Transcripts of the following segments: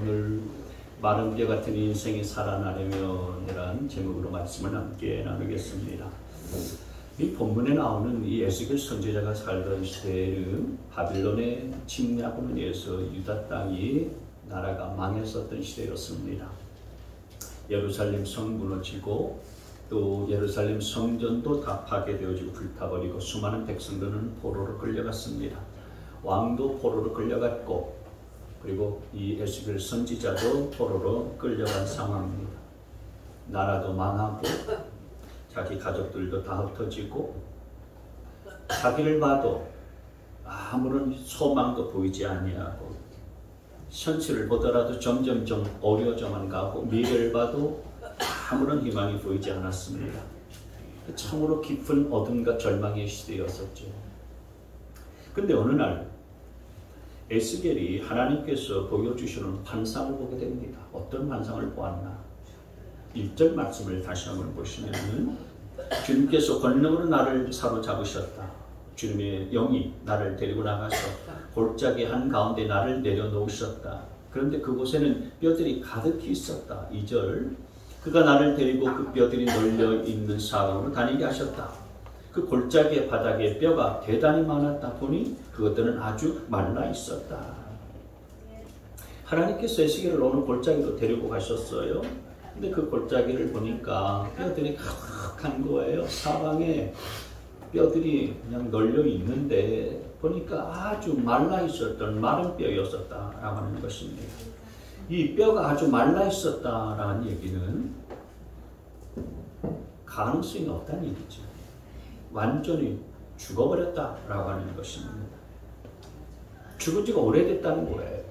오늘 마른 뼈 같은 인생이 살아나려면이라는 제목으로 말씀을 함께 나누겠습니다. 이 본문에 나오는 이 에스겔 선지자가 살던 시대에는 바빌론의 침략으로 인해서 유다 땅이 나라가 망했었던 시대였습니다. 예루살렘 성 무너지고 또 예루살렘 성전도 다 파괴되어지고 불타버리고 수많은 백성들은 포로로 끌려갔습니다. 왕도 포로로 끌려갔고 그리고 이 에스겔 선지자도 포로로 끌려간 상황입니다. 나라도 망하고 자기 가족들도 다 흩어지고 자기를 봐도 아무런 소망도 보이지 아니하고 현실을 보더라도 점점 어려워져만 가고 미래를 봐도 아무런 희망이 보이지 않았습니다. 참으로 깊은 어둠과 절망의 시대였었죠. 근데 어느 날 에스겔이 하나님께서 보여주시는 환상을 보게 됩니다. 어떤 환상을 보았나? 1절 말씀을 다시 한번 보시면 주님께서 권능으로 나를 사로잡으셨다. 주님의 영이 나를 데리고 나가서 골짜기 한가운데 나를 내려놓으셨다. 그런데 그곳에는 뼈들이 가득히 있었다. 2절 그가 나를 데리고 그 뼈들이 널려있는 사방으로 다니게 하셨다. 그 골짜기의 바닥에 뼈가 대단히 많았다 보니 그것들은 아주 말라 있었다. 하나님께서 에스겔을 어느 골짜기로 데리고 가셨어요. 근데 그 골짜기를 보니까 뼈들이 가득한 거예요. 사방에 뼈들이 그냥 널려 있는데 보니까 아주 말라 있었던 마른 뼈였었다라고 하는 것입니다. 이 뼈가 아주 말라 있었다라는 얘기는 가능성이 없다는 얘기죠. 완전히 죽어버렸다라고 하는 것입니다. 죽은 지가 오래됐다는 거예요.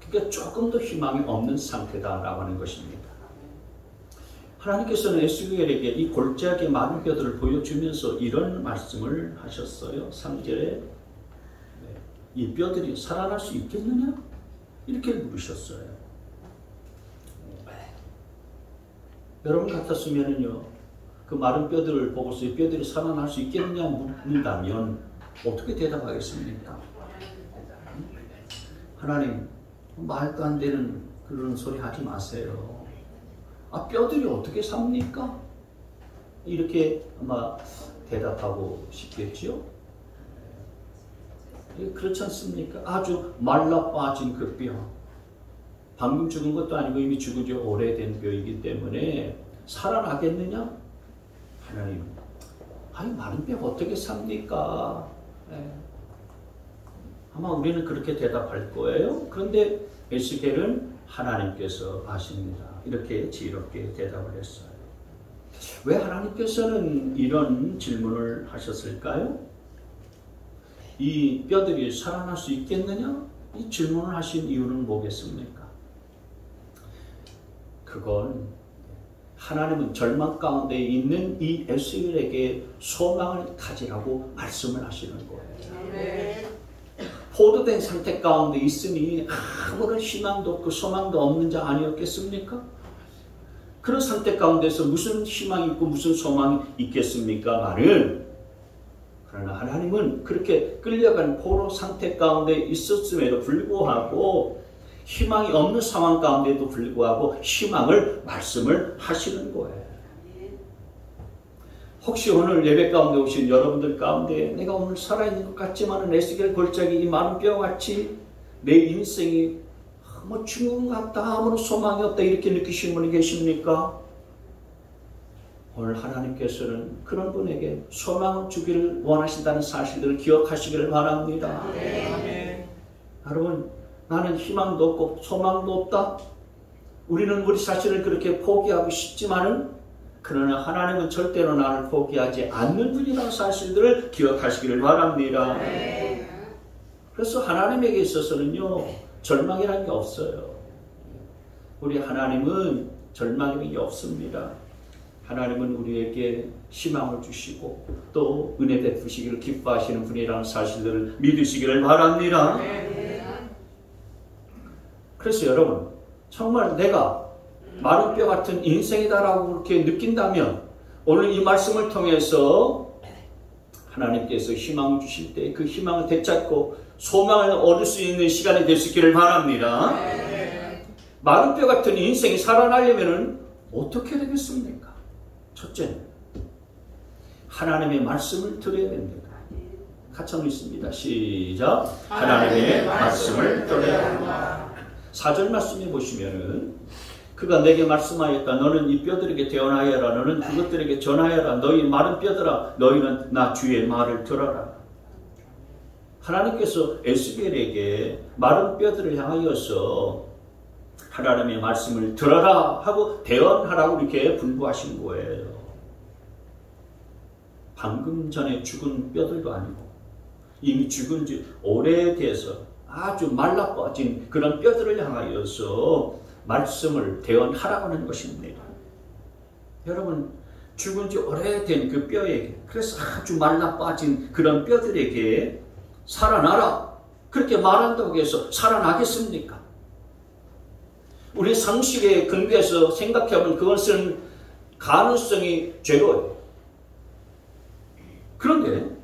그러니까 조금도 희망이 없는 상태다라고 하는 것입니다. 하나님께서는 에스겔에게 이 골짜기의 마른 뼈들을 보여주면서 이런 말씀을 하셨어요. 3절에 이 뼈들이 살아날 수 있겠느냐? 이렇게 물으셨어요. 여러분 같았으면요. 그 마른 뼈들을 보고서 이 뼈들이 살아날 수 있겠느냐 묻는다면 어떻게 대답하겠습니까? 하나님, 말도 안 되는 그런 소리 하지 마세요. 뼈들이 어떻게 삽니까? 이렇게 아마 대답하고 싶겠지요? 그렇지 않습니까? 아주 말라 빠진 그 뼈. 방금 죽은 것도 아니고 이미 죽은 지 오래된 뼈이기 때문에 살아나겠느냐? 하나님, 마른 뼈가 어떻게 삽니까? 아마 우리는 그렇게 대답할 거예요. 그런데 에스겔은 하나님께서 아십니다. 이렇게 지혜롭게 대답을 했어요. 왜 하나님께서는 이런 질문을 하셨을까요? 이 뼈들이 살아날 수 있겠느냐? 이 질문을 하신 이유는 뭐겠습니까? 그건 하나님은 절망 가운데 있는 이 에스겔에게 소망을 가지라고 말씀을 하시는 거예요. 네. 포도된 상태 가운데 있으니 아무런 희망도 없고 소망도 없는 자 아니었겠습니까? 그런 상태 가운데서 무슨 희망이 있고 무슨 소망이 있겠습니까? 그러나 하나님은 그렇게 끌려간 포로 상태 가운데 있었음에도 불구하고 희망이 없는 상황 가운데도 불구하고 희망을 말씀을 하시는 거예요. 혹시 오늘 예배 가운데 오신 여러분들 가운데 내가 오늘 살아있는 것 같지만 에스겔 골짜기 이 마른 뼈같이 내 인생이 죽은 것 같다, 아무런 소망이 없다 이렇게 느끼시는 분이 계십니까? 오늘 하나님께서는 그런 분에게 소망을 주기를 원하신다는 사실들을 기억하시기를 바랍니다. 네. 여러분, 나는 희망도 없고 소망도 없다. 우리는 우리 자신을 그렇게 포기하고 싶지만은 그러나 하나님은 절대로 나를 포기하지 않는 분이라는 사실들을 기억하시기를 바랍니다. 네. 그래서 하나님에게 있어서는요, 절망이라는 게 없어요. 우리 하나님은 절망이라는 게 없습니다. 하나님은 우리에게 희망을 주시고 또 은혜 베푸시기를 기뻐하시는 분이라는 사실들을 믿으시기를 바랍니다. 네. 그래서 여러분, 정말 내가 마른 뼈 같은 인생이다라고 그렇게 느낀다면 오늘 이 말씀을 통해서 하나님께서 희망을 주실 때 그 희망을 되찾고 소망을 얻을 수 있는 시간이 될 수 있기를 바랍니다. 마른 뼈 같은 인생이 살아나려면 어떻게 되겠습니까? 첫째는 하나님의 말씀을 들어야 됩니다. 같이 한번 읽습니다. 시작. 하나님의 말씀을 들어야 한다. 4절 말씀해 보시면은 그가 내게 말씀하였다. 너는 이 뼈들에게 대언하여라. 너는 그것들에게 전하여라. 너희 마른 뼈들아, 너희는 나 주의 말을 들어라. 하나님께서 에스겔에게 마른 뼈들을 향하여서 하나님의 말씀을 들어라 하고 대언하라고 이렇게 분부하신 거예요. 방금 전에 죽은 뼈들도 아니고 이미 죽은 지 오래돼서 아주 말라 빠진 그런 뼈들을 향하여서 말씀을 대언하라고 하는 것입니다. 여러분, 죽은 지 오래된 그 뼈에게, 그래서 아주 말라 빠진 그런 뼈들에게 살아나라 그렇게 말한다고 해서 살아나겠습니까? 우리 상식에 근거해서 생각해보면 그것은 가능성이 제로예요. 그런데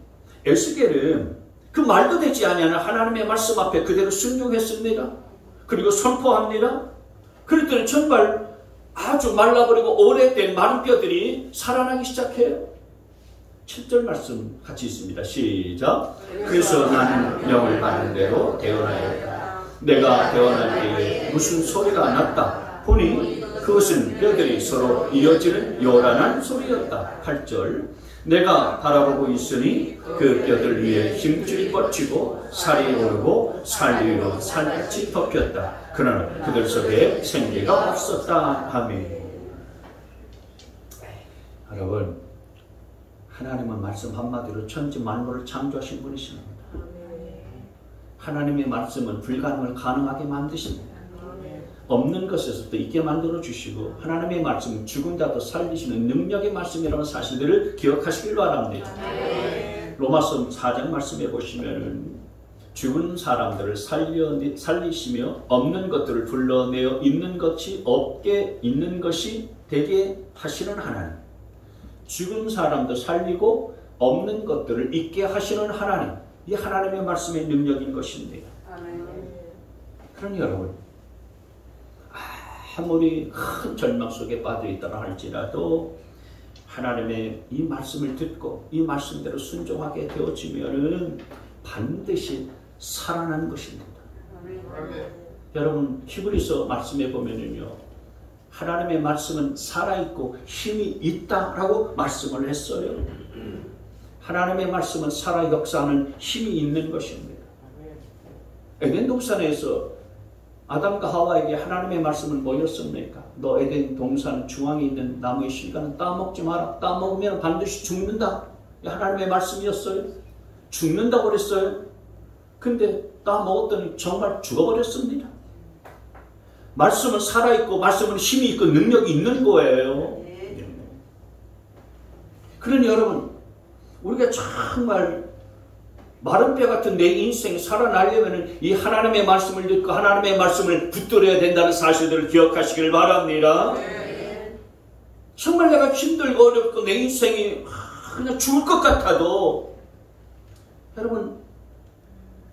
에스겔은 그 말도 되지 아니하는 하나님의 말씀 앞에 그대로 순종했습니다. 그리고 선포합니다. 그랬더니 정말 아주 말라버리고 오래된 마른 뼈들이 살아나기 시작해요. 7절 말씀 같이 있습니다. 시작. 그래서 나는 명을 받은 대로 대언하였다. 내가 대언할 때에 무슨 소리가 났다 보니 그것은 뼈들이 서로 이어지는 요란한 소리였다. 8절. 내가 바라보고 있으니 그 뼈들 위에 힘줄이 뻗치고 살이 오르고 살 위로 살같이 덮였다. 그러나 그들 속에 생기가 없었다. 아멘. 여러분, 하나님은 말씀 한마디로 천지 만물을 창조하신 분이십니다. 하나님의 말씀은 불가능을 가능하게 만드십니다. 없는 것에서도 있게 만들어 주시고 하나님의 말씀은 죽은 자도 살리시는 능력의 말씀이라는 사실들을 기억하시길 바랍니다. 로마서 4장 말씀해 보시면 죽은 사람들을 살리시며 없는 것들을 불러내어 있는 것이 없게 있는 것이 되게 하시는 하나님. 죽은 사람도 살리고 없는 것들을 있게 하시는 하나님. 이 하나님의 말씀의 능력인 것입니다. 그러니 여러분, 아무리 큰 절망 속에 빠져 있다고 할지라도 하나님의 이 말씀을 듣고 이 말씀대로 순종하게 되어지면은 반드시 살아나는 것입니다. 여러분, 히브리서 말씀에 보면은요, 하나님의 말씀은 살아있고 힘이 있다라고 말씀을 했어요. 하나님의 말씀은 살아 역사하는 힘이 있는 것입니다. 에덴 동산에서 아담과 하와에게 하나님의 말씀을 뭐였습니까? 너 에덴 동산 중앙에 있는 나무의 실과는 따먹지 마라. 따먹으면 반드시 죽는다. 하나님의 말씀이었어요. 죽는다고 그랬어요. 근데 따먹었더니 정말 죽어버렸습니다. 말씀은 살아있고 말씀은 힘이 있고 능력이 있는 거예요. 그러니 여러분, 우리가 정말 마른 뼈 같은 내 인생이 살아나려면 이 하나님의 말씀을 듣고 하나님의 말씀을 붙들어야 된다는 사실들을 기억하시길 바랍니다. 정말 내가 힘들고 어렵고 내 인생이 그냥 죽을 것 같아도 여러분,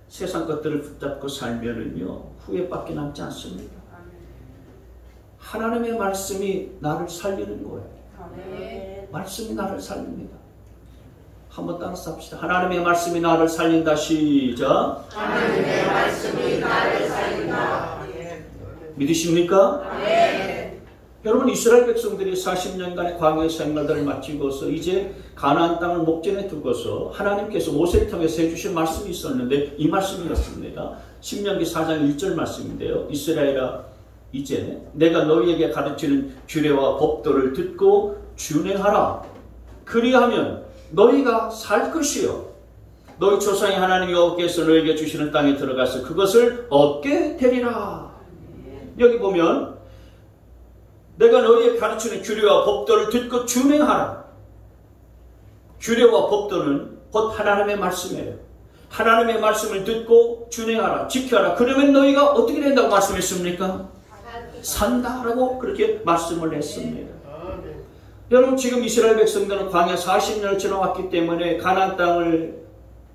세상 것들을 붙잡고 살면은요 후회밖에 남지 않습니다. 하나님의 말씀이 나를 살리는 거예요. 말씀이 나를 살립니다. 한번 따라서 합시다. 하나님의 말씀이 나를 살린다. 시작. 하나님의 말씀이 나를 살린다. 믿으십니까? 네. 여러분, 이스라엘 백성들이 40년간의 광야 생활들을 마치고서 이제 가나안 땅을 목전에 두고서 하나님께서 모세를 통해서 해주신 말씀이 있었는데 이 말씀이었습니다. 신명기 4장 1절 말씀인데요. 이스라엘아, 이제 내가 너희에게 가르치는 규례와 법도를 듣고 준행하라. 그리하면 너희가 살 것이요 너희 조상의 하나님 여호와께서 너희에게 주시는 땅에 들어가서 그것을 얻게 되리라. 여기 보면 내가 너희에게 가르치는 규례와 법도를 듣고 준행하라. 규례와 법도는 곧 하나님의 말씀이에요. 하나님의 말씀을 듣고 준행하라, 지켜라. 그러면 너희가 어떻게 된다고 말씀했습니까? 산다라고 그렇게 말씀을 했습니다. 여러분, 지금 이스라엘 백성들은 광야 40년을 지나왔기 때문에 가나안 땅을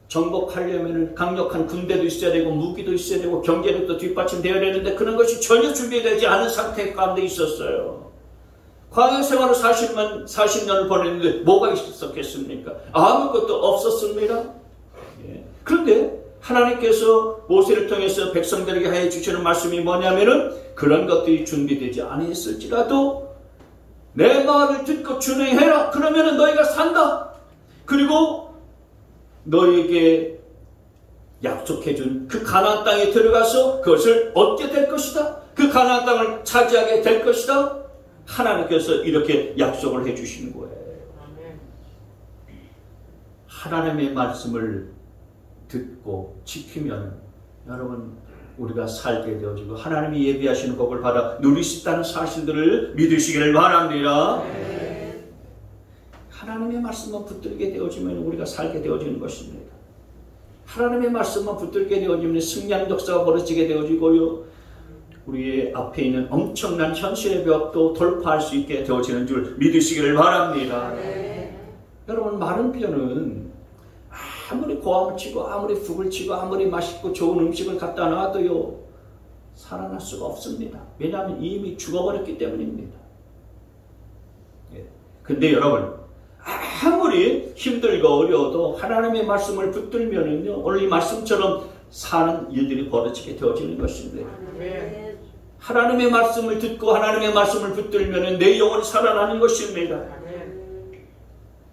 정복하려면 강력한 군대도 있어야 되고 무기도 있어야 되고 경제력도 뒷받침되어야 되는데 그런 것이 전혀 준비되지 않은 상태 가운데 있었어요. 광야 생활을 40년을 보냈는데 뭐가 있었겠습니까? 아무것도 없었습니다. 그런데 하나님께서 모세를 통해서 백성들에게 하여 주시는 말씀이 뭐냐면은 그런 것들이 준비되지 않았을지라도 내 말을 듣고 준행해라. 그러면은 너희가 산다. 그리고 너희에게 약속해준 그 가나안 땅에 들어가서 그것을 얻게 될 것이다. 그 가나안 땅을 차지하게 될 것이다. 하나님께서 이렇게 약속을 해주시는 거예요. 하나님의 말씀을 듣고 지키면 여러분 우리가 살게 되어지고 하나님이 예비하시는 복을 받아 누릴 수 있다는 사실들을 믿으시기를 바랍니다. 하나님의 말씀만 붙들게 되어지면 우리가 살게 되어지는 것입니다. 하나님의 말씀만 붙들게 되어지면 승리하는 역사가 벌어지게 되어지고요. 우리의 앞에 있는 엄청난 현실의 벽도 돌파할 수 있게 되어지는 줄 믿으시기를 바랍니다. 여러분 마른 뼈는 아무리 고함을 치고 아무리 북을 치고 아무리 맛있고 좋은 음식을 갖다 놔도요 살아날 수가 없습니다. 왜냐하면 이미 죽어버렸기 때문입니다. 근데 여러분 아무리 힘들고 어려워도 하나님의 말씀을 붙들면은요 오늘 이 말씀처럼 사는 일들이 벌어지게 되어지는 것입니다. 하나님의 말씀을 듣고 하나님의 말씀을 붙들면은 내 영혼이 살아나는 것입니다.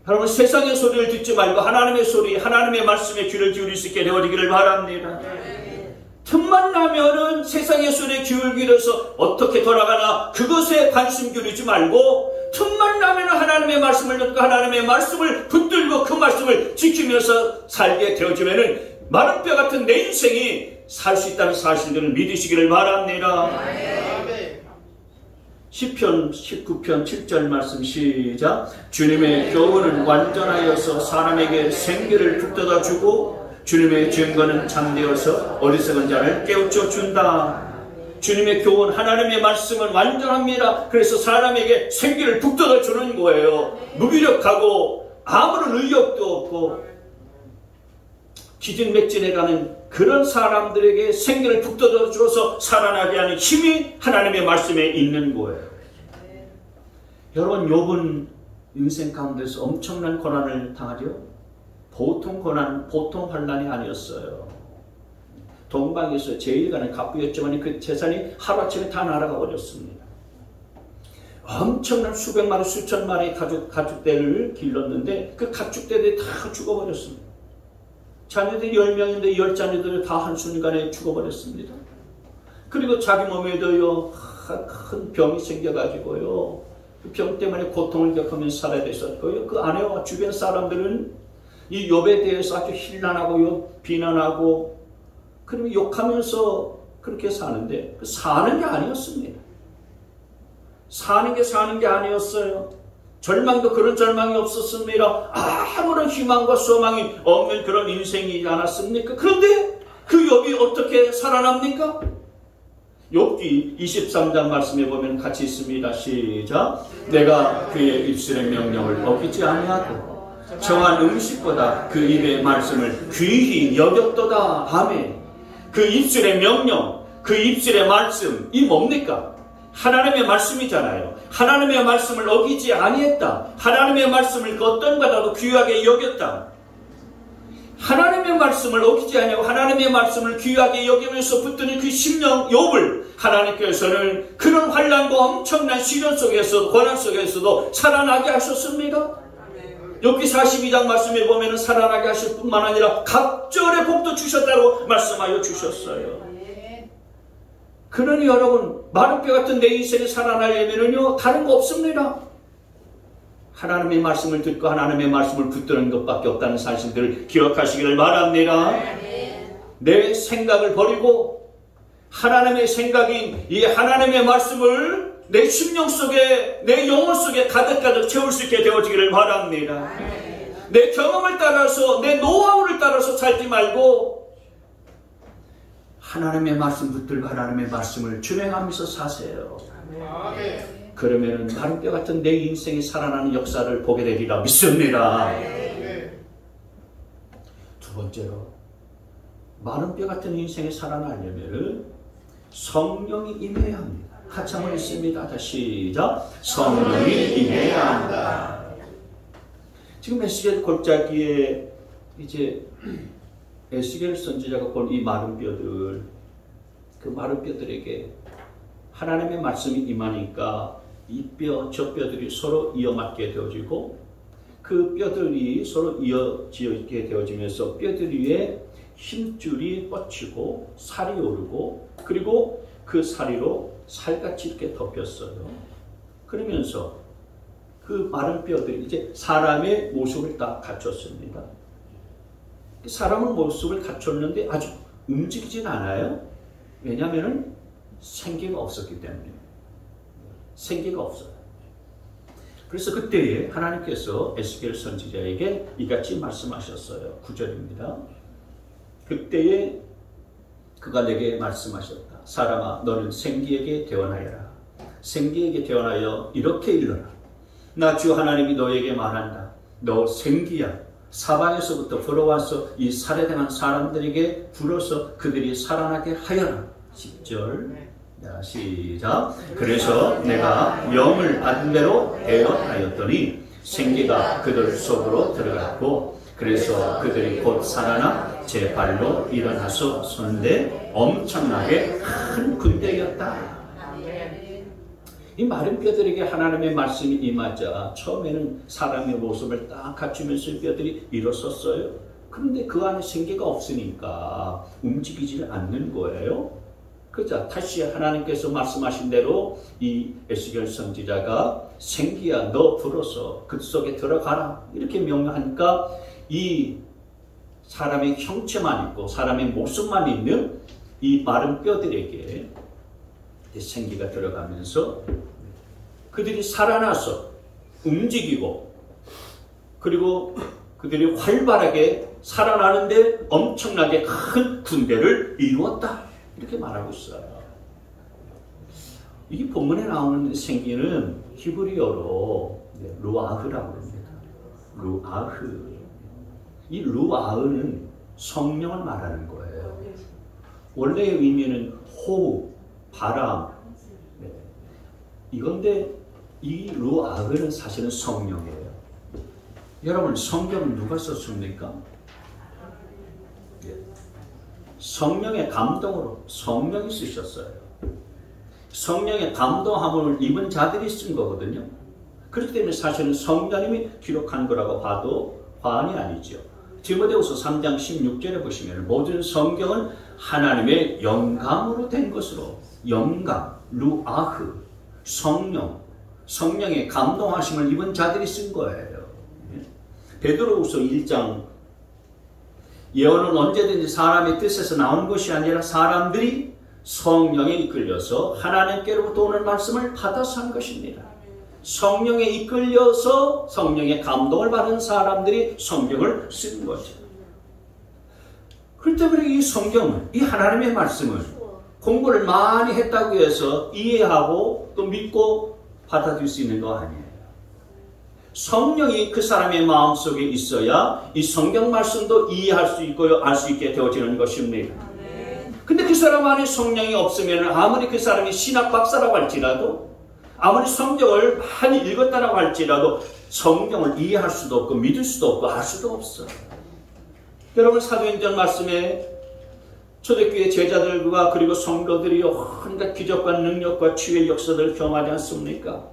여러분 세상의 소리를 듣지 말고 하나님의 소리, 하나님의 말씀에 귀를 기울일 수 있게 되어지기를 바랍니다. 틈만 나면은 세상의 소리에 귀를 기울여서 어떻게 돌아가나 그것에 관심 기울이지 말고 틈만 나면은 하나님의 말씀을 듣고 하나님의 말씀을 붙들고 그 말씀을 지키면서 살게 되어지면은 마른 뼈 같은 내 인생이 살 수 있다는 사실들을 믿으시기를 바랍니다. 시편 19편 7절 말씀 시작. 주님의 교훈은 완전하여서 사람에게 생기를 북돋아 주고 주님의 증거는 참되어서 어리석은 자를 깨우쳐 준다. 주님의 교훈 하나님의 말씀은 완전합니다. 그래서 사람에게 생기를 북돋아 주는 거예요. 무기력하고 아무런 의욕도 없고 기진맥진해가는 그런 사람들에게 생기를 북돋아 주어서 살아나게 하는 힘이 하나님의 말씀에 있는 거예요. 여러분 욥은 인생 가운데서 엄청난 고난을 당하죠. 보통 고난, 보통 환난이 아니었어요. 동방에서 제일 가는 갑부였지만 그 재산이 하루아침에 다 날아가 버렸습니다. 엄청난 수백 마리, 수천 마리 가축대를 길렀는데 그 가축대들이 다 죽어버렸습니다. 자녀들이 10명인데 10자녀들이 다 한순간에 죽어버렸습니다. 그리고 자기 몸에도요 큰 병이 생겨가지고요 그 병 때문에 고통을 겪으면서 살아야 됐었고요. 그 아내와 주변 사람들은 이 욥에 대해서 아주 힐난하고요 비난하고 그리고 욕하면서 그렇게 사는데 사는 게 아니었습니다. 사는 게 아니었어요. 절망도 그런 절망이 없었습니다. 아무런 희망과 소망이 없는 그런 인생이지 않았습니까? 그런데 그 욥이 어떻게 살아납니까? 욥기 23장 말씀에 보면 같이 있습니다. 시작. 내가 그의 입술의 명령을 어기지 아니하고 정한 음식보다 그 입의 말씀을 귀히 여겼도다. 아멘. 그 입술의 명령, 그 입술의 말씀, 이 뭡니까? 하나님의 말씀이잖아요. 하나님의 말씀을 어기지 아니했다. 하나님의 말씀을 그 어떤 것보다도 귀하게 여겼다. 하나님의 말씀을 어기지 아니하고 하나님의 말씀을 귀하게 여기면서 붙드는 그 심령 욥을 하나님께서는 그런 환난과 엄청난 시련 속에서도 고난 속에서도 살아나게 하셨습니다. 욥기 42장 말씀에 보면 살아나게 하실 뿐만 아니라 각절의 복도 주셨다고 말씀하여 주셨어요. 그러니 여러분 마른 뼈 같은 내 인생이 살아나려면요 다른 거 없습니다. 하나님의 말씀을 듣고 하나님의 말씀을 붙드는 것밖에 없다는 사실들을 기억하시기를 바랍니다. 내 생각을 버리고 하나님의 생각인 이 하나님의 말씀을 내 심령 속에 내 영혼 속에 가득가득 채울 수 있게 되어지기를 바랍니다. 내 경험을 따라서 내 노하우를 따라서 살지 말고 하나님의 말씀 붙들고 하나님의 말씀을 준행하면서 사세요. 그러면 마른 뼈 같은 내 인생이 살아나는 역사를 보게 되리라 믿습니다. 두 두 번째로 마른 뼈 같은 인생이 살아나려면 성령이 임해야 합니다. 같이 한번 읽습니다. 다시 시작. 성령이 임해야 한다. 지금 에스겔 골짜기에 이제 에스겔 선지자가 본 이 마른 뼈들, 그 마른 뼈들에게 하나님의 말씀이 임하니까 이 뼈, 저 뼈들이 서로 이어맞게 되어지고 그 뼈들이 서로 이어지게 되어지면서 뼈들 위에 힘줄이 뻗치고 살이 오르고 그리고 그 살이로 살같이 이렇게 덮였어요. 그러면서 그 마른 뼈들이 이제 사람의 모습을 딱 갖췄습니다. 사람의 모습을 갖췄는데 아주 움직이진 않아요. 왜냐하면 생기가 없었기 때문에. 생기가 없어요. 그래서 그때에 하나님께서 에스겔 선지자에게 이같이 말씀하셨어요. 9절입니다. 그때에 그가 내게 말씀하셨다. 사람아, 너는 생기에게 대언하여라. 생기에게 대언하여 이렇게 일러라. 나 주 하나님이 너에게 말한다. 너 생기야. 사방에서부터 불어와서 이 살해당한 사람들에게 불어서 그들이 살아나게 하여라. 10절. 시작. 그래서 내가 영을 받은 대로 대언하였더니 생기가 그들 속으로 들어갔고 그래서 그들이 곧 살아나 제 발로 일어나서 선대 엄청나게 큰 군대였다. 이 마른 뼈들에게 하나님의 말씀이 임하자 처음에는 사람의 모습을 딱 갖추면서 이 뼈들이 일어섰어요. 그런데 그 안에 생기가 없으니까 움직이지 않는 거예요. 그자 다시 하나님께서 말씀하신 대로 이 에스겔 선지자가 생기야 너 불어서 그 속에 들어가라 이렇게 명령하니까 이 사람의 형체만 있고 사람의 모습만 있는 이 마른 뼈들에게 생기가 들어가면서 그들이 살아나서 움직이고 그리고 그들이 활발하게 살아나는데 엄청나게 큰 군대를 이루었다. 이렇게 말하고 있어요. 이 본문에 나오는 생기는 히브리어로 루아흐라고 합니다. 루아흐. 이 루아흐는 성령을 말하는 거예요. 원래의 의미는 호흡, 바람. 이건데 이 루아흐는 사실은 성령이에요. 여러분 성경은 누가 썼습니까? 성령의 감동으로 성령이 쓰셨어요. 성령의 감동함을 입은 자들이 쓴 거거든요. 그렇기 때문에 사실은 성령님이 기록한 거라고 봐도 과언이 아니죠. 디모데후서 3장 16절에 보시면 모든 성경은 하나님의 영감으로 된 것으로 영감, 루아흐, 성령, 성령의 감동하심을 입은 자들이 쓴 거예요. 베드로후서 1장 예언은 언제든지 사람의 뜻에서 나온 것이 아니라 사람들이 성령에 이끌려서 하나님께로부터 오는 말씀을 받아서 한 것입니다. 성령에 이끌려서 성령의 감동을 받은 사람들이 성경을 쓴 거죠. 그렇기 때문에 이 성경은 이 하나님의 말씀을 공부를 많이 했다고 해서 이해하고 또 믿고 받아들일 수 있는 거 아니에요. 성령이 그 사람의 마음속에 있어야 이 성경 말씀도 이해할 수 있고요, 알 수 있게 되어지는 것입니다. 근데 그 사람 안에 성령이 없으면 아무리 그 사람이 신학 박사라고 할지라도 아무리 성경을 많이 읽었다라고 할지라도 성경을 이해할 수도 없고 믿을 수도 없고 알 수도 없어요. 여러분 사도행전 말씀에 초대교회 제자들과 그리고 성도들이 온갖 기적과 능력과 치유의 역사들을 경험하지 않습니까?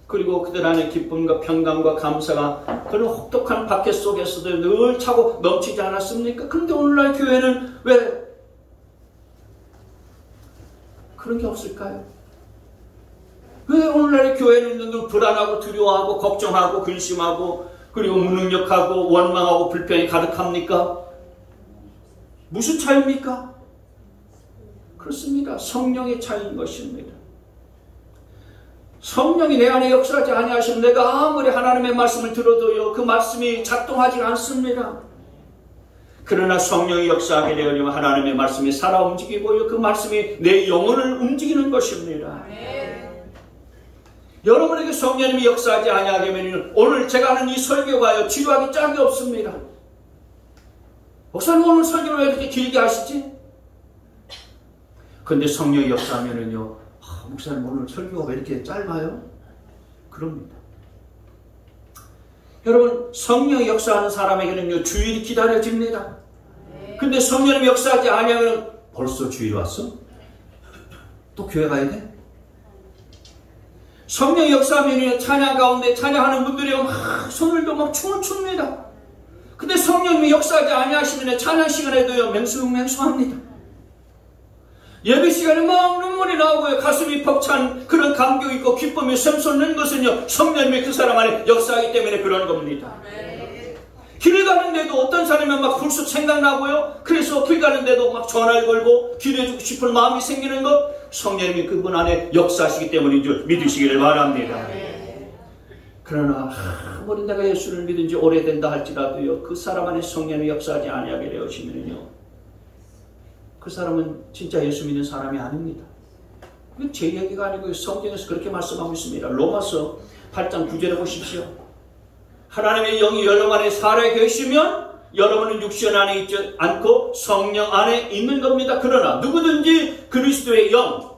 그리고 그들 안에 기쁨과 평강과 감사가 그런 혹독한 박해 속에서도 늘 차고 넘치지 않았습니까? 그런데 오늘날 교회는 왜 그런 게 없을까요? 왜 오늘날 교회는 늘 불안하고 두려워하고 걱정하고 근심하고 그리고 무능력하고 원망하고 불평이 가득합니까? 무슨 차이입니까? 그렇습니다. 성령의 차이인 것입니다. 성령이 내 안에 역사하지 아니하시면 내가 아무리 하나님의 말씀을 들어도요 그 말씀이 작동하지 않습니다. 그러나 성령이 역사하게 되려면 하나님의 말씀이 살아 움직이고요 그 말씀이 내 영혼을 움직이는 것입니다. 여러분에게 성령님이 역사하지 아니하게 되면 오늘 제가 하는 이 설교가요 지루하기 짝이 없습니다. 목사님 오늘 설교를 왜 이렇게 길게 하시지? 근데 성령이 역사하면은요, 목사님 오늘 설교가 왜 이렇게 짧아요? 그럽니다. 여러분, 성령이 역사하는 사람에게는요, 주일이 기다려집니다. 근데 성령이 역사하지 아니하면 벌써 주일 왔어? 또 교회 가야 돼? 성령이 역사하면요, 찬양 가운데 찬양하는 분들이 막 손을 들고 막 춤을 춥니다. 근데 성령님이 역사하지 아니하시면 찬양 시간에도요, 맹수합니다. 예배 시간에 막 눈물이 나오고요, 가슴이 벅찬 그런 감격이 있고 기쁨이 샘솟는 것은요, 성령님이 그 사람 안에 역사하기 때문에 그런 겁니다. 길 가는데도 어떤 사람이 막 불쑥 생각나고요, 그래서 길 가는데도 막 전화를 걸고 기도해주고 싶은 마음이 생기는 것, 성령님이 그분 안에 역사하시기 때문인 줄 믿으시기를 바랍니다. 그러나 아무리 내가 예수를 믿은 지 오래된다 할지라도요, 그 사람 안에 성령이 역사하지 아니하게 되어지면요, 그 사람은 진짜 예수 믿는 사람이 아닙니다. 이건 제 얘기가 아니고 성경에서 그렇게 말씀하고 있습니다. 로마서 8장 9절에 보십시오. 하나님의 영이 여러분 안에 살아 계시면 여러분은 육신 안에 있지 않고 성령 안에 있는 겁니다. 그러나 누구든지 그리스도의 영,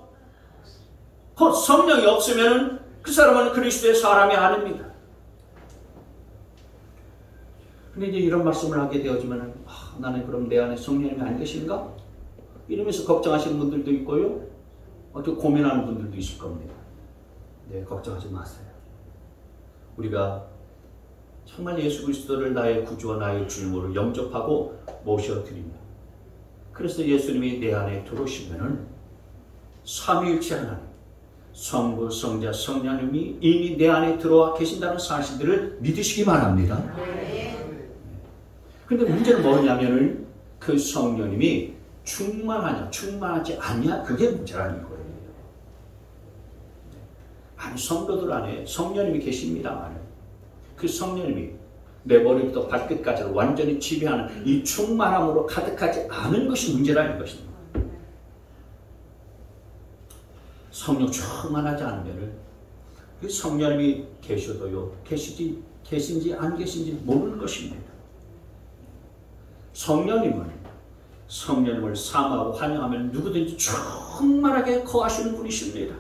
곧 성령이 없으면 그 사람은 그리스도의 사람이 아닙니다. 근데 이제 이런 말씀을 하게 되어지면 나는 그럼 내 안에 성령님이 안 계신가? 이러면서 걱정하시는 분들도 있고요, 또 고민하는 분들도 있을 겁니다. 네, 걱정하지 마세요. 우리가 정말 예수 그리스도를 나의 구주와 나의 주님으로 영접하고 모셔드리며, 그래서 예수님이 내 안에 들어오시면은 삼위일체 하나님, 성부, 성자, 성령님이 이미 내 안에 들어와 계신다는 사실들을 믿으시기 바랍니다. 그런데 문제는 뭐냐면은 그 성령님이 충만하냐, 충만하지 않냐, 그게 문제라는 거예요. 많은 성도들 안에 성령님이 계십니다만 그 성령님이 내 머리부터 발끝까지 완전히 지배하는 이 충만함으로 가득하지 않은 것이 문제라는 것입니다. 성령 충만하지 않으면 그 성령님이 계셔도요, 계신지 안 계신지 모르는 것입니다. 성령님을 사모하고 환영하면 누구든지 충만하게 거하시는 분이십니다.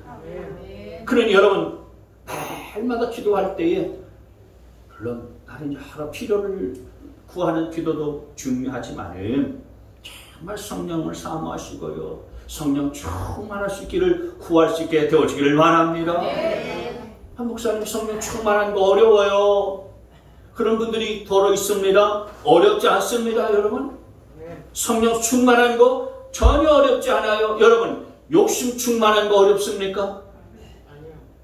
그러니 여러분, 매일마다 기도할 때에 물론 다른 여러 필요를 구하는 기도도 중요하지만 정말 성령을 사모하시고요, 성령 충만할 수 있기를 구할 수 있게 되어지기를 바랍니다. 목사님 성령 충만한 거 어려워요. 그런 분들이 더러 있습니다. 어렵지 않습니다. 여러분, 성령 충만한 거 전혀 어렵지 않아요. 여러분, 욕심 충만한 거 어렵습니까?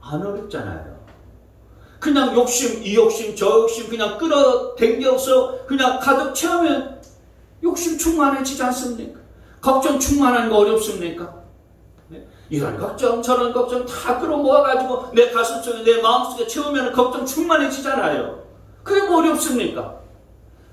안 어렵잖아요. 그냥 욕심, 이 욕심, 저 욕심 그냥 끌어당겨서 그냥 가득 채우면 욕심 충만해지지 않습니까? 걱정 충만한 거 어렵습니까? 이런 걱정 저런 걱정 다 끌어모아가지고 내 가슴속에 내 마음속에 채우면 걱정 충만해지잖아요. 그게 뭐 어렵습니까?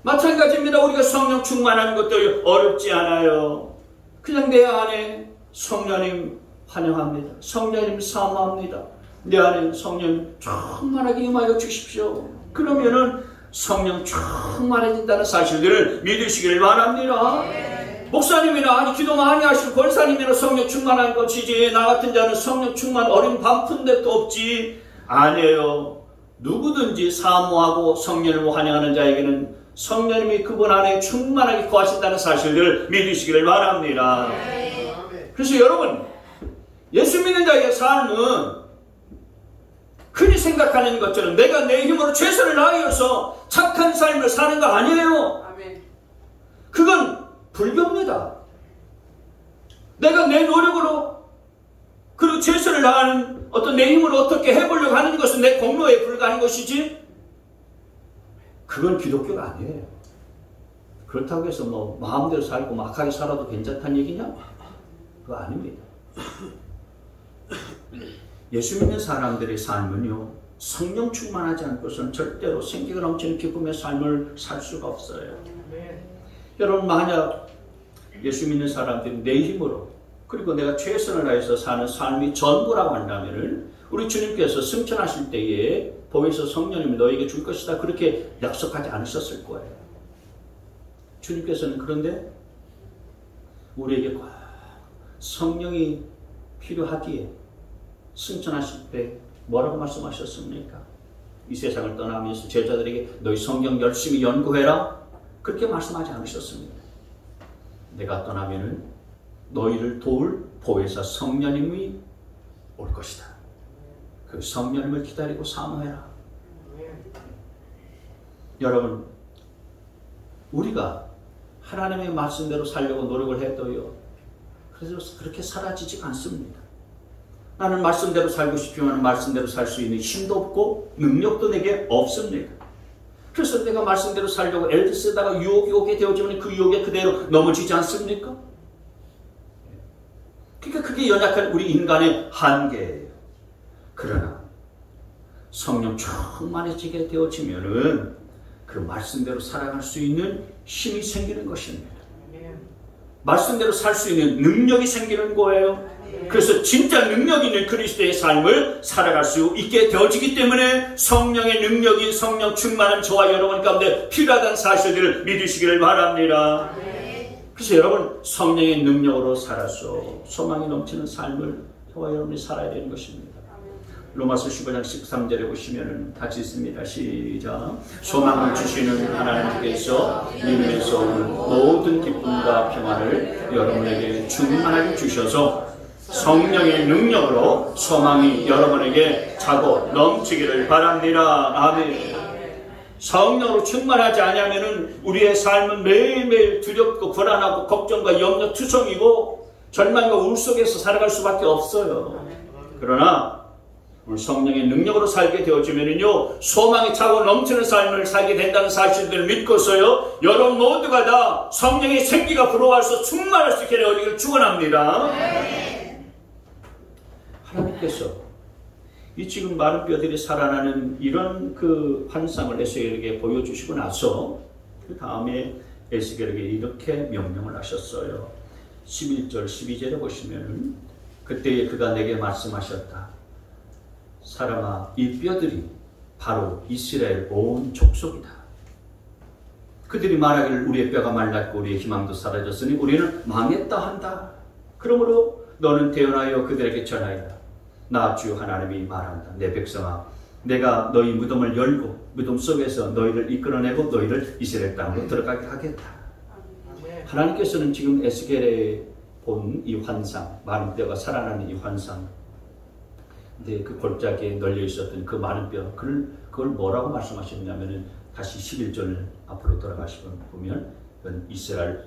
마찬가지입니다. 우리가 성령 충만한 것도 어렵지 않아요. 그냥 내 안에 성령님 환영합니다. 성령님 사모합니다. 내 안에 성령 충만하게 임하여 주십시오. 그러면은 성령 충만해진다는 사실들을 믿으시기를 바랍니다. 목사님이나 아니 기도 많이 하시고 권사님이나 성령 충만한 것이지, 나 같은 자는 성령 충만 어린 반푼대도 없지. 아니에요. 누구든지 사모하고 성령을 환영하는 자에게는 성령님이 그분 안에 충만하게 거하신다는 사실을 믿으시기를 바랍니다. 그래서 여러분, 예수 믿는 자의 삶은 흔히 생각하는 것처럼 내가 내 힘으로 최선을 다하여서 착한 삶을 사는 거 아니에요. 그건 불교입니다. 내가 내 노력으로 그리고 최선을 다하는 어떤 내 힘으로 어떻게 해보려고 하는 것은 내 공로에 불과한 것이지, 그건 기독교가 아니에요. 그렇다고 해서 뭐 마음대로 살고 막하게 살아도 괜찮다는 얘기냐? 그거 아닙니다. 예수 믿는 사람들의 삶은요, 성령 충만하지 않고서는 절대로 생기가 넘치는 기쁨의 삶을 살 수가 없어요. 여러분, 만약 예수 믿는 사람들이 내 힘으로 그리고 내가 최선을 다해서 사는 삶이 전부라고 한다면 우리 주님께서 승천하실 때에 보혜사 성령님이 너에게 줄 것이다 그렇게 약속하지 않으셨을 거예요. 주님께서는 그런데 우리에게 꼭 성령이 필요하기에 승천하실 때 뭐라고 말씀하셨습니까? 이 세상을 떠나면서 제자들에게 너희 성경 열심히 연구해라. 그렇게 말씀하지 않으셨습니다. 내가 떠나면은 너희를 도울 보혜사 성령님이 올 것이다. 그 성령님을 기다리고 사모해라. 여러분, 우리가 하나님의 말씀대로 살려고 노력을 해도요, 그래서 그렇게 사라지지 않습니다. 나는 말씀대로 살고 싶지만 말씀대로 살 수 있는 힘도 없고 능력도 내게 없습니다. 그래서 내가 말씀대로 살려고 애를 쓰다가 유혹이 오게 되어지면 그 유혹에 그대로 넘어지지 않습니까? 그러니까 그게 연약한 우리 인간의 한계예요. 그러나 성령 충만해지게 되어지면은 그 말씀대로 살아갈 수 있는 힘이 생기는 것입니다. 말씀대로 살 수 있는 능력이 생기는 거예요. 그래서 진짜 능력 있는 그리스도의 삶을 살아갈 수 있게 되어지기 때문에 성령의 능력인 성령 충만한 저와 여러분 가운데 필요하다는 사실들을 믿으시기를 바랍니다. 그래서 여러분, 성령의 능력으로 살아서 소망이 넘치는 삶을 저와 여러분이 살아야 되는 것입니다. 로마서 15장 13절에 보시면 같이 있습니다. 시작. 소망을 주시는 하나님께서 믿음에서 오는 모든 기쁨과 평안을 여러분에게 충만하게 주셔서 성령의 능력으로 소망이 여러분에게 차고 넘치기를 바랍니다. 아멘. 성령으로 충만하지 않으면 우리의 삶은 매일매일 두렵고 불안하고 걱정과 염려 투성이고 절망과 울 속에서 살아갈 수밖에 없어요. 그러나 우리 성령의 능력으로 살게 되어지면요, 소망이 차고 넘치는 삶을 살게 된다는 사실들을 믿고서요, 여러분 모두가 다 성령의 생기가 불어와서 충만할 수 있게 되어지기를 축원합니다. 하나님께서 이 지금 마른 뼈들이 살아나는 이런 그 환상을 에스겔에게 보여주시고 나서 그 다음에 에스겔에게 이렇게 명령을 하셨어요. 11절 12절에 보시면 그때 그가 내게 말씀하셨다. 사람아, 이 뼈들이 바로 이스라엘 온 족속이다. 그들이 말하기를 우리의 뼈가 말랐고 우리의 희망도 사라졌으니 우리는 망했다 한다. 그러므로 너는 태어나여 그들에게 전하여라. 나 주 하나님이 말한다. 내 백성아, 내가 너희 무덤을 열고 무덤 속에서 너희를 이끌어내고 너희를 이스라엘 땅으로 들어가게 하겠다. 하나님께서는 지금 에스겔에 본 이 환상, 마른 뼈가 살아나는 이 환상, 근데 그 골짜기에 널려 있었던 그 마른 뼈, 그걸 뭐라고 말씀하셨냐면은 다시 11절 앞으로 돌아가시면 보면 이건 이스라엘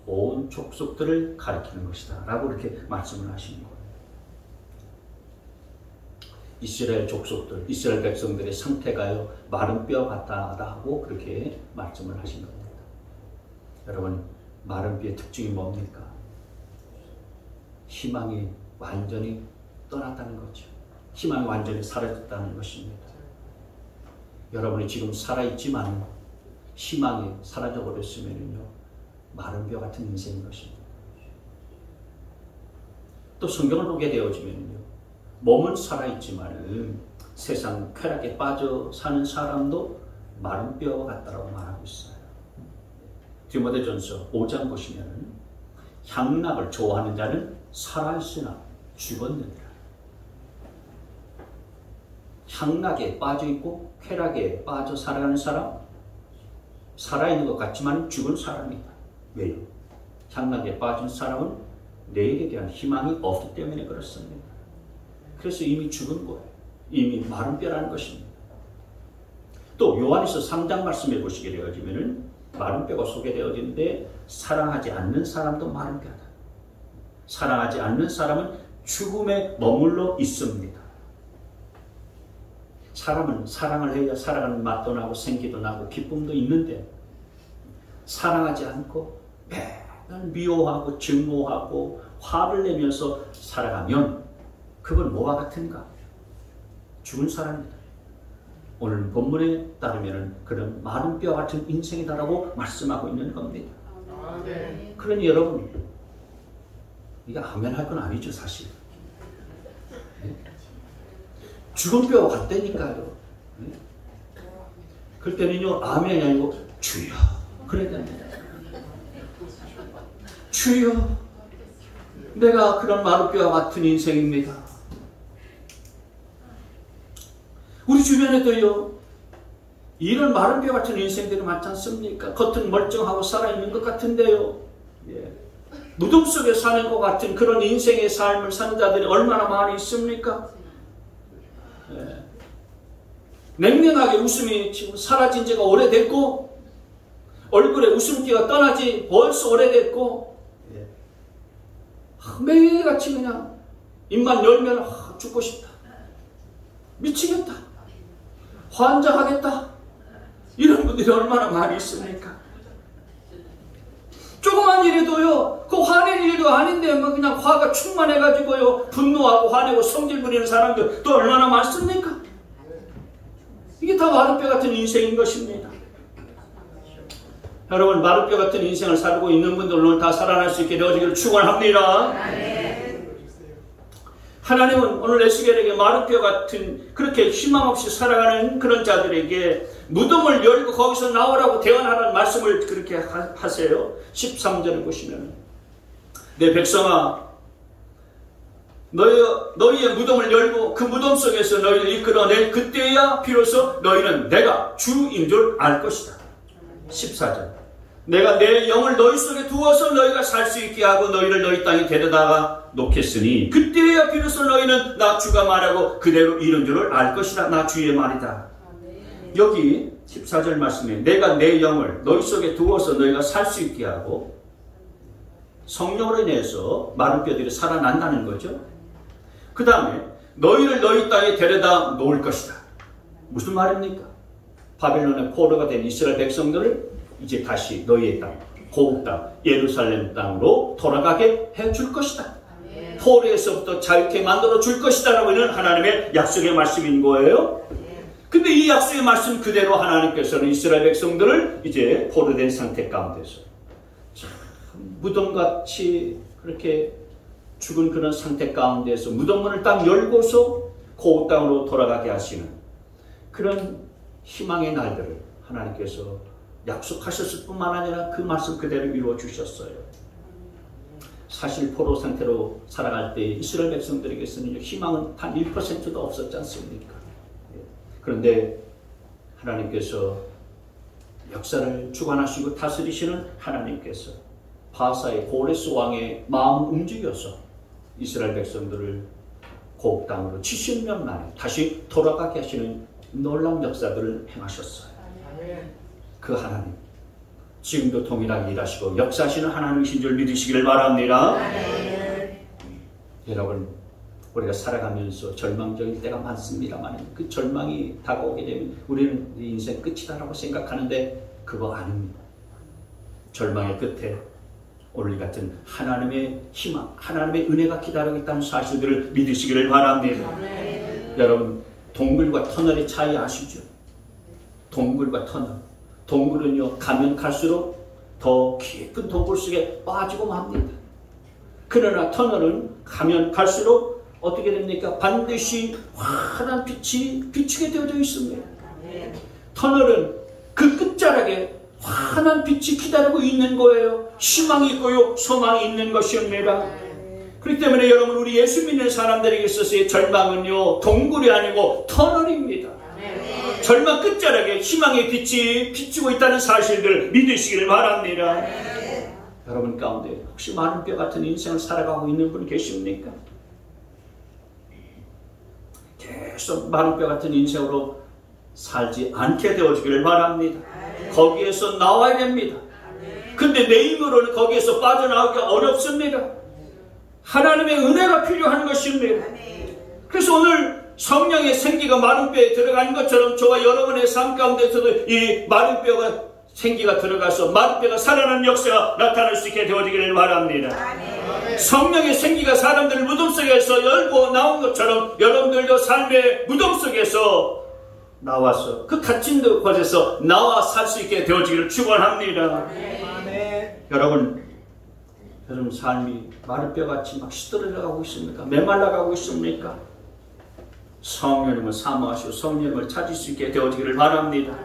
온 족속들을 가리키는 것이다 라고 이렇게 말씀을 하시는 거예요. 이스라엘 족속들, 이스라엘 백성들의 상태가요 마른 뼈 같다라고 그렇게 말씀을 하신 겁니다. 여러분, 마른 뼈의 특징이 뭡니까? 희망이 완전히 떠났다는 거죠. 희망이 완전히 사라졌다는 것입니다. 여러분이 지금 살아있지만 희망이 사라져버렸으면요 마른 뼈 같은 인생인 것입니다. 또 성경을 보게 되어지면요 몸은 살아있지만 세상 쾌락에 빠져 사는 사람도 마른 뼈 같다라고 말하고 있어요. 디모데전서 5장 보시면 향락을 좋아하는 자는 살아있으나 죽었느니라. 향락에 빠져있고 쾌락에 빠져 살아가는 사람, 살아있는 것 같지만 죽은 사람이다. 왜요? 향락에 빠진 사람은 내일에 대한 희망이 없기 때문에 그렇습니다. 그래서 이미 죽은 거예요. 이미 마른 뼈라는 것입니다. 또 요한에서 3장 말씀해 보시게 되어지면 마른 뼈가 소개되어지는데 사랑하지 않는 사람도 마른 뼈다. 사랑하지 않는 사람은 죽음에 머물러 있습니다. 사람은 사랑을 해야 살아가는 맛도 나고 생기도 나고 기쁨도 있는데 사랑하지 않고 매일 미워하고 증오하고 화를 내면서 살아가면 그건 뭐와 같은가? 죽은 사람이다. 오늘 본문에 따르면 그런 마른 뼈 같은 인생이다라고 말씀하고 있는 겁니다. 그러니 여러분, 이게 아멘 할 건 아니죠, 사실. 죽은 뼈 같다니까요. 그럴 때는요, 아멘이 아니고 주여 그래야 됩니다. 주여, 내가 그런 마룻뼈와 같은 인생입니다. 우리 주변에도요, 이런 마룻뼈 같은 인생들이 많지 않습니까? 겉은 멀쩡하고 살아있는 것 같은데요, 예. 무덤 속에 사는 것 같은 그런 인생의 삶을 사는 자들이 얼마나 많이 있습니까? 예. 냉랭하게 웃음이 지금 사라진 지가 오래됐고, 얼굴에 웃음기가 떠나지 벌써 오래됐고, 예. 매일같이 그냥 입만 열면 죽고 싶다, 미치겠다, 환장하겠다, 이런 분들이 얼마나 많이 있습니까? 조그만 일에도요, 그 화낼 일도 아닌데 뭐 그냥 화가 충만해가지고요, 분노하고 화내고 성질 부리는 사람들 또 얼마나 많습니까? 이게 다 마룻뼈 같은 인생인 것입니다. 여러분, 마룻뼈 같은 인생을 살고 있는 분들 오늘 다 살아날 수 있게 되어지기를 축원합니다. 하나님은 오늘 에스겔에게 마룻뼈 같은 그렇게 희망 없이 살아가는 그런 자들에게 무덤을 열고 거기서 나오라고 대언하라는 말씀을 그렇게 하세요. 13절을 보시면, 내 백성아, 너희의 무덤을 열고 그 무덤 속에서 너희를 이끌어낼 그때야 비로소 너희는 내가 주인 줄 알 것이다. 14절, 내가 내 영을 너희 속에 두어서 너희가 살 수 있게 하고 너희를 너희 땅에 데려다가 놓겠으니 그때야 비로소 너희는 나 주가 말하고 그대로 이룬 줄을 알 것이다. 나 주의 말이다. 여기 14절 말씀에 내가 내 영을 너희 속에 두어서 너희가 살 수 있게 하고, 성령으로 인해서 마룻뼈들이 살아난다는 거죠. 그 다음에 너희를 너희 땅에 데려다 놓을 것이다. 무슨 말입니까? 바벨론의 포로가 된 이스라엘 백성들을 이제 다시 너희의 땅, 고국 땅, 예루살렘 땅으로 돌아가게 해줄 것이다. 포로에서부터 자유케 만들어 줄 것이다 라고 하는 하나님의 약속의 말씀인 거예요. 근데 이 약속의 말씀 그대로 하나님께서는 이스라엘 백성들을 이제 포로된 상태 가운데서 참 무덤같이 그렇게 죽은 그런 상태 가운데서 무덤문을 딱 열고서 고국 땅으로 돌아가게 하시는 그런 희망의 날들을 하나님께서 약속하셨을 뿐만 아니라 그 말씀 그대로 이루어 주셨어요. 사실 포로 상태로 살아갈 때 이스라엘 백성들에게서는 희망은 단 1%도 없었지 않습니까? 그런데 하나님께서 역사를 주관하시고 다스리시는 하나님께서 바사의 고레스 왕의 마음을 움직여서 이스라엘 백성들을 고국 땅으로 70년 만에 다시 돌아가게 하시는 놀라운 역사들을 행하셨어요. 그 하나님, 지금도 동일하게 일하시고 역사하시는 하나님이신 줄 믿으시기를 바랍니다. 여러분, 우리가 살아가면서 절망적인 때가 많습니다만 그 절망이 다가오게 되면 우리는 인생 끝이다라고 생각하는데 그거 아닙니다. 절망의 끝에 오늘 같은 하나님의 희망, 하나님의 은혜가 기다리고 있다는 사실들을 믿으시기를 바랍니다. 여러분, 동굴과 터널의 차이 아시죠? 동굴과 터널. 동굴은요, 가면 갈수록 더 깊은 동굴 속에 빠지고 맙니다. 그러나 터널은 가면 갈수록 어떻게 됩니까? 반드시 환한 빛이 비추게 되어져 있습니다. 터널은 그 끝자락에 환한 빛이 기다리고 있는 거예요. 희망이 있고요, 소망이 있는 것입니다. 그렇기 때문에 여러분, 우리 예수 믿는 사람들에게 있어서의 절망은요, 동굴이 아니고 터널입니다. 절망 끝자락에 희망의 빛이 비추고 있다는 사실들을 믿으시기를 바랍니다. 여러분 가운데 혹시 마른뼈 같은 인생을 살아가고 있는 분 계십니까? 계속 마른뼈 같은 인생으로 살지 않게 되어지기를 바랍니다. 거기에서 나와야 됩니다. 근데 내 힘으로는 거기에서 빠져나오기가 어렵습니다. 하나님의 은혜가 필요한 것입니다. 그래서 오늘 성령의 생기가 마른 뼈에 들어간 것처럼 저와 여러분의 삶 가운데서도 이 마른 뼈가 생기가 들어가서 마른 뼈가 살아나는 역사가 나타날 수 있게 되어지기를 바랍니다. 성령의 생기가 사람들을 무덤 속에서 열고 나온 것처럼 여러분들도 삶의 무덤 속에서 나와서 그 갇힌 곳에서 나와 살 수 있게 되어지기를 축원합니다. 여러분 삶이 마른 뼈같이 막 시들어가고 있습니까? 메말라가고 있습니까? 성령님을 사모하시고 성령님을 찾을 수 있게 되어지기를 바랍니다.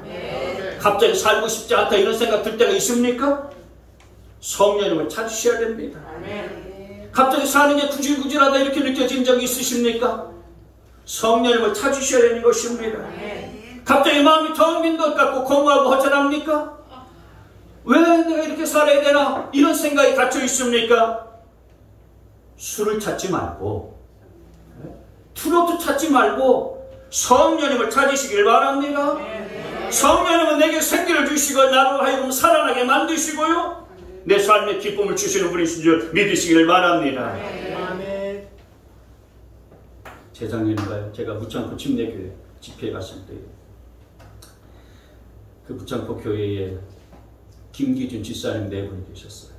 갑자기 살고 싶지 않다 이런 생각 들 때가 있습니까? 성령님을 찾으셔야 됩니다. 아멘. 갑자기 사는 게 구질구질하다 이렇게 느껴진 적이 있으십니까? 성령님을 찾으셔야 되는 것입니다. 아멘. 갑자기 마음이 텅 빈 것 같고 공허하고 허전합니까? 왜 내가 이렇게 살아야 되나? 이런 생각이 갇혀 있습니까? 술을 찾지 말고, 트로트 찾지 말고 성령님을 찾으시길 바랍니다. 성령님은 내게 생기를 주시고 나로 하여금 살아나게 만드시고요, 내 삶에 기쁨을 주시는 분이신 줄 믿으시길 바랍니다. 재작년인가요? 제가 무창포 침례교회 집회에 갔을 때 그 무창포 교회에 김기준 집사님 네 분이 계셨어요.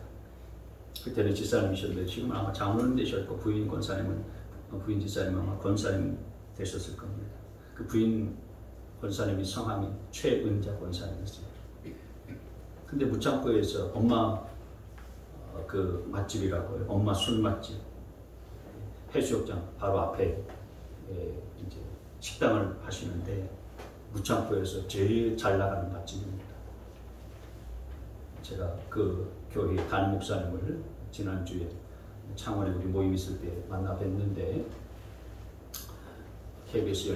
그때는 집사님이셨는데 지금 아마 장로님 되셨고 부인 집사님은 아마 권사님 되셨을 겁니다. 그 부인 권사님이 성함이 최은자 권사님이었어요. 근데 무창포에서 엄마 그 맛집이라고요. 엄마 술 맛집. 해수욕장 바로 앞에 이제 식당을 하시는데 무창포에서 제일 잘 나가는 맛집입니다. 제가 그 교회 담임 목사님을 지난주에 창원에 우리 모임 있을 때 만나 뵀는데 KBS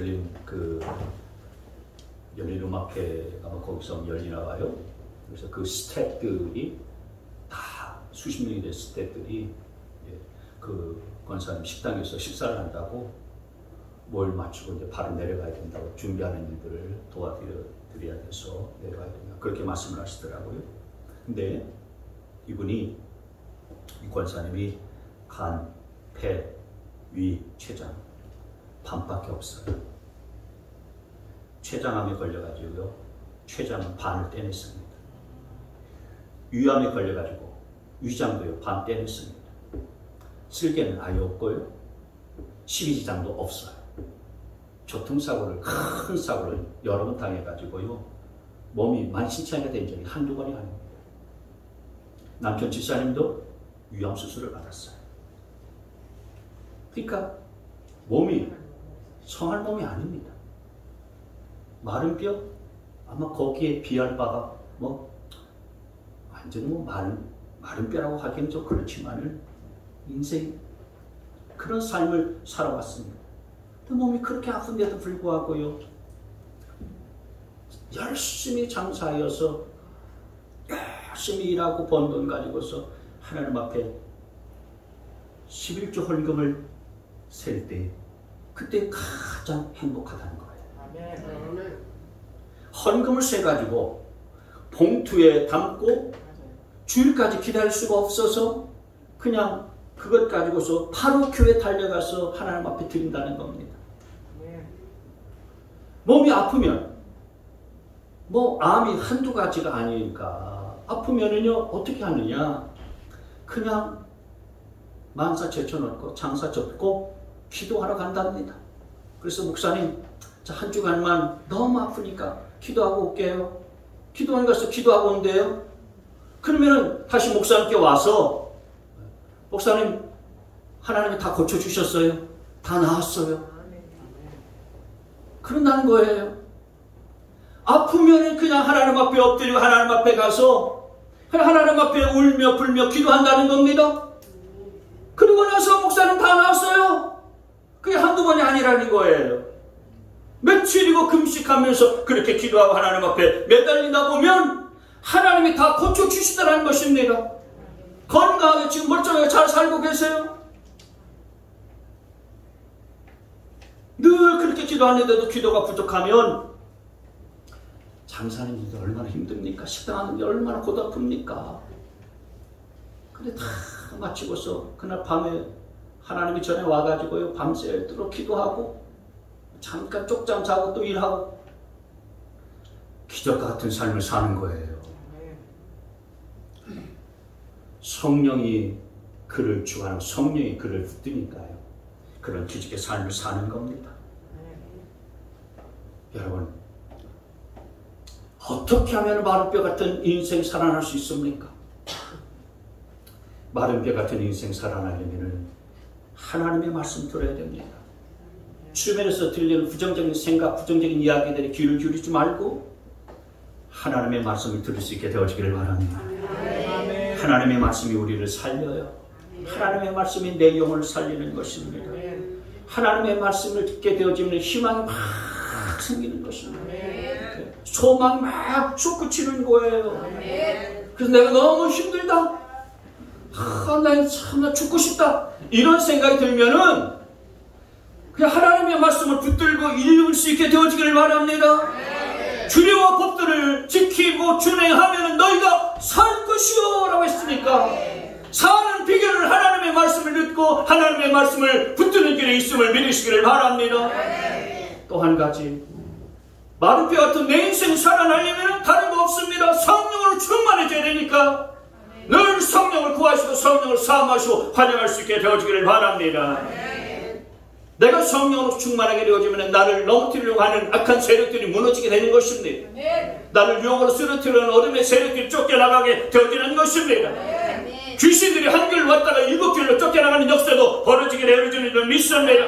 열린 음악회가 거기서 열리나 봐요. 그래서 그 스태프들이 다 수십 명이 된 스태프들이 그 권사님 식당에서 식사를 한다고 뭘 맞추고 이제 바로 내려가야 된다고 준비하는 일들을 도와드려야 돼서 내려가야 된다. 그렇게 말씀을 하시더라고요. 근데 이 권사님이 간, 폐, 위, 췌장 반밖에 없어요. 췌장암에 걸려가지고요, 췌장은 반을 떼냈습니다. 위암에 걸려가지고 위장도요 반 떼냈습니다. 쓸개는 아예 없고요, 십이지장도 없어요. 교통사고를, 큰 사고를 여러 번 당해가지고요, 몸이 만신창이가 된 적이 한두 번이 아닙니다. 남편 집사님도 위암 수술을 받았어요. 그러니까 몸이 성할 몸이 아닙니다. 마른 뼈, 아마 거기에 비할 바가 완전히 마른 뼈라고 하기엔 좀 그렇지만은 인생 그런 삶을 살아왔습니다. 몸이 그렇게 아픈데도 불구하고요, 열심히 장사하여서 열심히 일하고 번 돈 가지고서 하나님 앞에 11조 헌금을 셀 때 그때 가장 행복하다는 거예요. 헌금을 세가지고 봉투에 담고 주일까지 기다릴 수가 없어서 그냥 그것 가지고서 바로 교회 달려가서 하나님 앞에 드린다는 겁니다. 몸이 아프면 암이 한두 가지가 아니니까 아프면은요 어떻게 하느냐, 그냥 만사 제쳐놓고 장사 접고 기도하러 간답니다. 그래서 목사님, 자, 한 주간만 너무 아프니까 기도하고 올게요. 기도원 가서 기도하고 온대요. 그러면은 다시 목사님께 와서, 목사님, 하나님이 다 고쳐주셨어요. 다 나았어요. 그런다는 거예요. 아프면은 그냥 하나님 앞에 엎드리고 하나님 앞에 가서 그냥 하나님 앞에 울며 불며 기도한다는 겁니다. 그리고 나서 목사님 다 나았어요. 그게 한두 번이 아니라는 거예요. 며칠이고 금식하면서 그렇게 기도하고 하나님 앞에 매달리다 보면 하나님이 다 고쳐주시더라는 것입니다. 건강하게 지금 멀쩡하게 잘 살고 계세요. 늘 그렇게 기도하는데도 기도가 부족하면 장사하는 일이 얼마나 힘듭니까? 식당하는 게 얼마나 고달픕니까? 근데 다 마치고서 그날 밤에 하나님이 전에 와가지고요, 밤새도록 기도하고 잠깐 쪽잠 자고 또 일하고 기적 같은 삶을 사는 거예요. 성령이 그를 주관하고 성령이 그를 붙드니까요, 그런 기적의 삶을 사는 겁니다. 여러분, 어떻게 하면 마른 뼈 같은 인생 살아날 수 있습니까? 마른 뼈 같은 인생 살아나려면 하나님의 말씀 들어야 됩니다. 주변에서 들리는 부정적인 생각, 부정적인 이야기들에 귀를 기울이지 말고 하나님의 말씀을 들을 수 있게 되어지기를 바랍니다. 하나님의 말씀이 우리를 살려요. 하나님의 말씀이 내 영혼을 살리는 것입니다. 하나님의 말씀을 듣게 되어지면 희망이 막 생기는 것입니다. 소망이 막 솟구치는 거예요. 그래서 내가 너무 힘들다. 나 참 죽고 싶다. 이런 생각이 들면은 그냥 하나님의 말씀을 붙들고 읽을 수 있게 되어지기를 바랍니다. 규례와 법들을 지키고 준행하면 너희가 살 것이요 라고 했으니까 사는 비결을 하나님의 말씀을 듣고 하나님의 말씀을 붙드는 길에 있음을 믿으시기를 바랍니다. 또 한 가지, 마르페 같은 내 인생 살아나려면 다른 거 없습니다. 성령으로 충만해져야 되니까 늘 성령을 구하시고 성령을 사모하시고 환영할 수 있게 되어지기를 바랍니다. 내가 성령으로 충만하게 되어지면 나를 넘어뜨리려고 하는 악한 세력들이 무너지게 되는 것입니다. 나를 유혹으로 쓰러뜨리는 어둠의 세력들이 쫓겨나가게 되어지는 것입니다. 귀신들이 한 길로 왔다가 7길로 쫓겨나가는 역사도 벌어지게 되어지는 줄 믿습니다.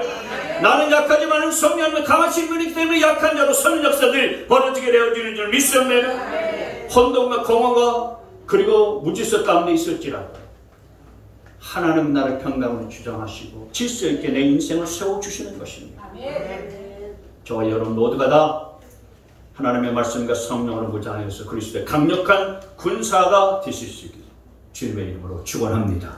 나는 약하지만 성령은 강하신 분이기 때문에 약한 자로 서는 역사들이 벌어지게 되어지는 줄 믿습니다. 혼돈과 공허가 그리고 무질서 가운데 있을지라도 하나님 나를 평강으로 주장하시고 질서 있게 내 인생을 세워주시는 것입니다. 저와 여러분 모두가 다 하나님의 말씀과 성령으로 무장하여서 그리스도의 강력한 군사가 되실 수 있게 주님의 이름으로 축원합니다.